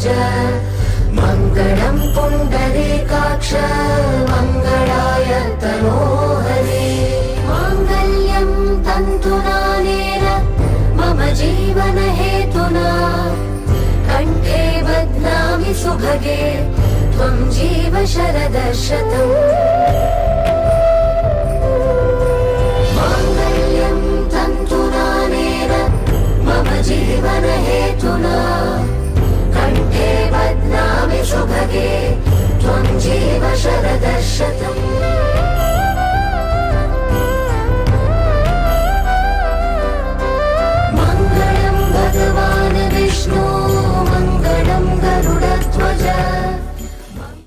ध्वज मङ्गलं पुण्डरीकाक्ष मङ्गलाय तनोहरे माङ्गल्यं तन्तुनानेन मम जीवनहेतुना कण्ठे बध्नामि सुभगे त्वं जीव शरदः शतम् माङ्गल्यं तन्तुनानेन मम जीवनहेतुना कण्ठे बध्नामि सुभगे त्वं जीव शरदः शतम्